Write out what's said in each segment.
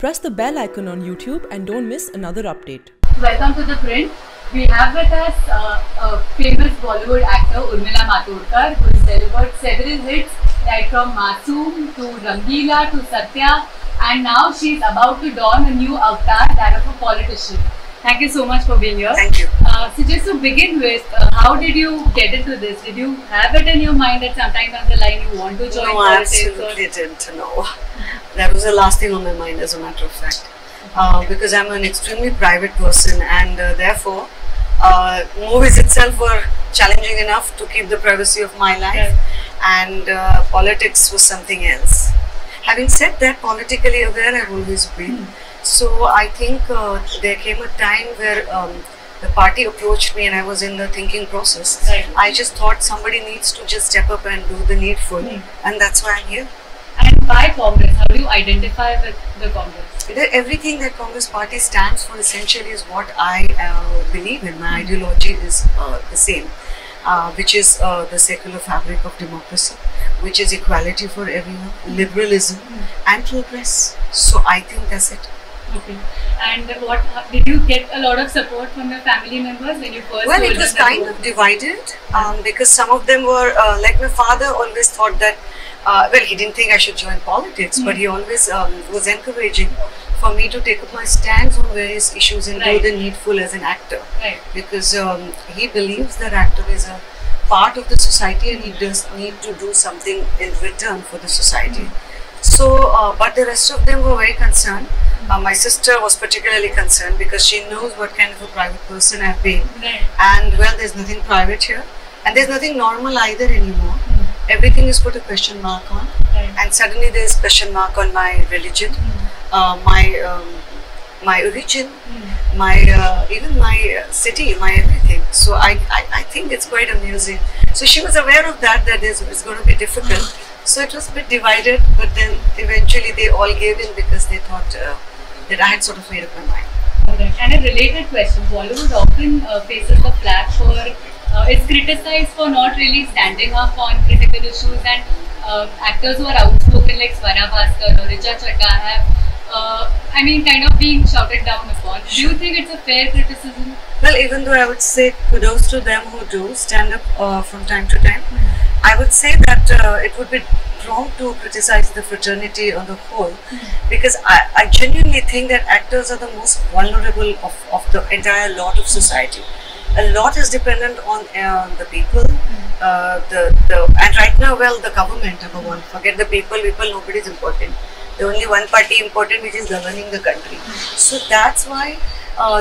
Press the bell icon on YouTube and don't miss another update. Welcome to The Print. We have with us a famous Bollywood actor Urmila Matondkar, who has delivered several hits right from Masoom to Rangila to Satya, and now she is about to don a new avatar, that of a politician. Thank you so much for being here. Thank you. So just to begin with, how did you get into this? Did you have it in your mind that sometime down the line you want to join politics? No, absolutely didn't. No, that was the last thing on my mind, as a matter of fact. Because I'm an extremely private person, and therefore, movies itself were challenging enough to keep the privacy of my life, and politics was something else. Having said that, politically aware I've always been. So I think there came a time where the party approached me and I was in the thinking process. Right. I just thought somebody needs to just step up and do the needful, and that's why I'm here. And by Congress, how do you identify with the Congress? Everything that Congress party stands for essentially is what I believe in. My ideology is the same, which is the secular fabric of democracy, which is equality for everyone, liberalism and progress. So I think that's it. Okay. And what did you get a lot of support from your family members when you first? Well, it was kind of divided because some of them were like my father always thought that. Well, he didn't think I should join politics, but he always was encouraging for me to take up my stands on various issues and do the needful as an actor. Right. Because he believes that actor is a part of the society and he does need to do something in return for the society. So, but the rest of them were very concerned. My sister was particularly concerned because she knows what kind of a private person I've been. Right. And well, there's nothing private here. And there's nothing normal either anymore. Everything is put a question mark on. Right. And suddenly there's question mark on my religion, my origin, my even my city, my everything. So I think it's quite amusing. So she was aware of that it's going to be difficult. So it was a bit divided, but then eventually they all gave in because they thought that I had sort of made up my mind. Okay. And a related question: Bollywood often faces the flack for is criticized for not really standing up on critical issues, and actors who are outspoken like Swara Bhaskar or Richa Chadda have, kind of being shouted down upon. Do you think it's a fair criticism? Well, even though I would say kudos to them who do stand up from time to time, I would say that it would be wrong to criticize the fraternity on the whole, because I genuinely think that actors are the most vulnerable of the entire lot of society. A lot is dependent on the people, and right now, well, the government, number one. Forget the people, nobody is important. The only one party important, which is governing the country. So that's why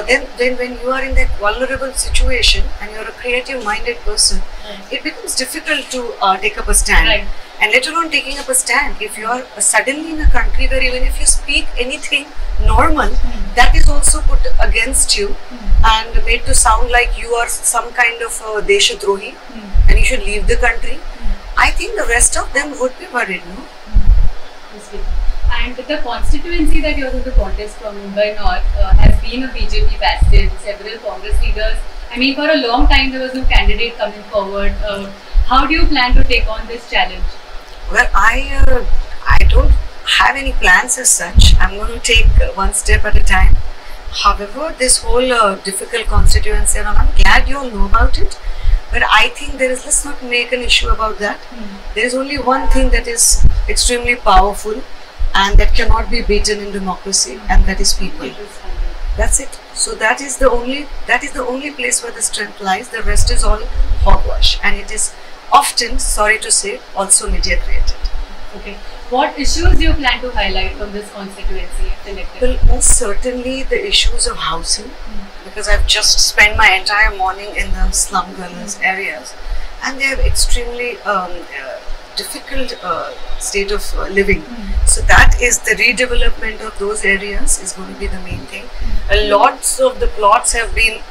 then when you are in that vulnerable situation and you're a creative-minded person, it becomes difficult to take up a stand. Right. And later on, taking up a stand, if you are suddenly in a country where even if you speak anything normal, that is also put against you and made to sound like you are some kind of Deshadrohi and you should leave the country, I think the rest of them would be worried, no? And the constituency that you're going to contest from Mumbai North has been a BJP bastion. Several Congress leaders, for a long time there was no candidate coming forward. How do you plan to take on this challenge? Well, I don't have any plans as such. I'm going to take one step at a time. However, this whole difficult constituency, and I'm glad you all know about it. But I think let's not make an issue about that. There is only one thing that is extremely powerful and that cannot be beaten in democracy, and that is people. That's it. So that is the only place where the strength lies. The rest is all hogwash, and it is often, sorry to say, also media created. Okay. What issues do you plan to highlight from this constituency if elected? Well, most certainly the issues of housing, because I've just spent my entire morning in the slum dwellers areas, and they have extremely difficult state of living. So that is the redevelopment of those areas is going to be the main thing. Lots of the plots have been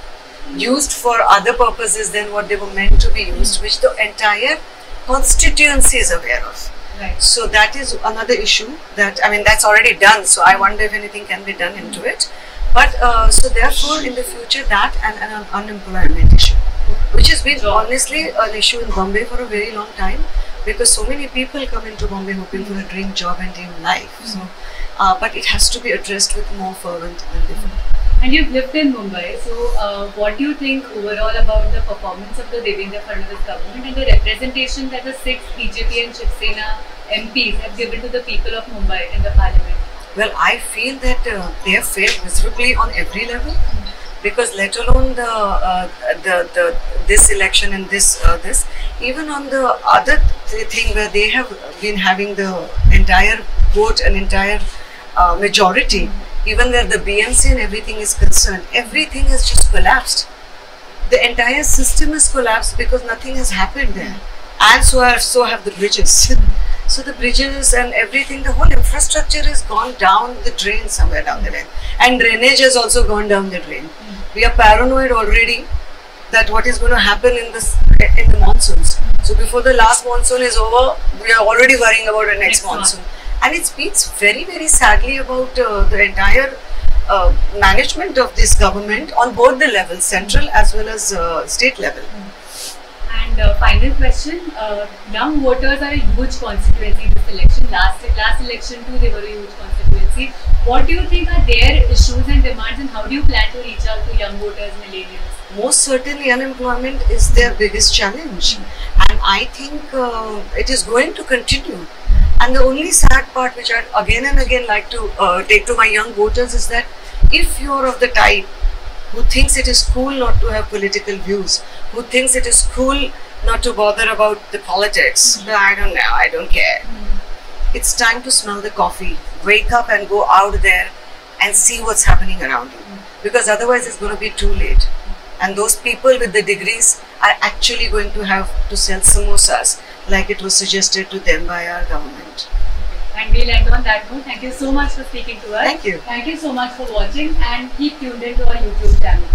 used for other purposes than what they were meant to be used, which the entire constituency is aware of. Right. So that is another issue that, that's already done. So I wonder if anything can be done into it. But so therefore in the future that and an unemployment issue, which has been honestly an issue in Bombay for a very long time, because so many people come into Bombay hoping for a dream job and dream life. So but it has to be addressed with more fervent than before. And you've lived in Mumbai, so what do you think overall about the performance of the Devendra Fadnavis government and the representation that the 6 BJP and Shiv Sena MPs have given to the people of Mumbai in the parliament? Well, I feel that they have failed miserably on every level, because let alone the this election and this even on the other thing where they have been having the entire vote and entire majority, even where the BMC and everything is concerned, everything has just collapsed. The entire system has collapsed because nothing has happened there, and so have the bridges. So the bridges and everything, the whole infrastructure has gone down the drain somewhere down the line, and drainage has also gone down the drain. We are paranoid already that what is going to happen in the monsoons. So before the last monsoon is over, we are already worrying about the next monsoon. And it speaks very, very sadly about the entire management of this government on both the levels, central as well as state level. And final question, young voters are a huge constituency in this election. Last election too, they were a huge constituency. What do you think are their issues and demands, and how do you plan to reach out to young voters, millennials? Most certainly unemployment is their biggest challenge, and I think it is going to continue. And the only sad part which I again and again like to take to my young voters is that if you are of the type who thinks it is cool not to have political views, who thinks it is cool not to bother about the politics, I don't know, I don't care. It's time to smell the coffee, wake up and go out there and see what's happening around you, because otherwise it's going to be too late. And those people with the degrees are actually going to have to sell samosas like it was suggested to them by our government. And we'll end on that note. Thank you so much for speaking to us. Thank you. Thank you so much for watching, and keep tuned into our YouTube channel.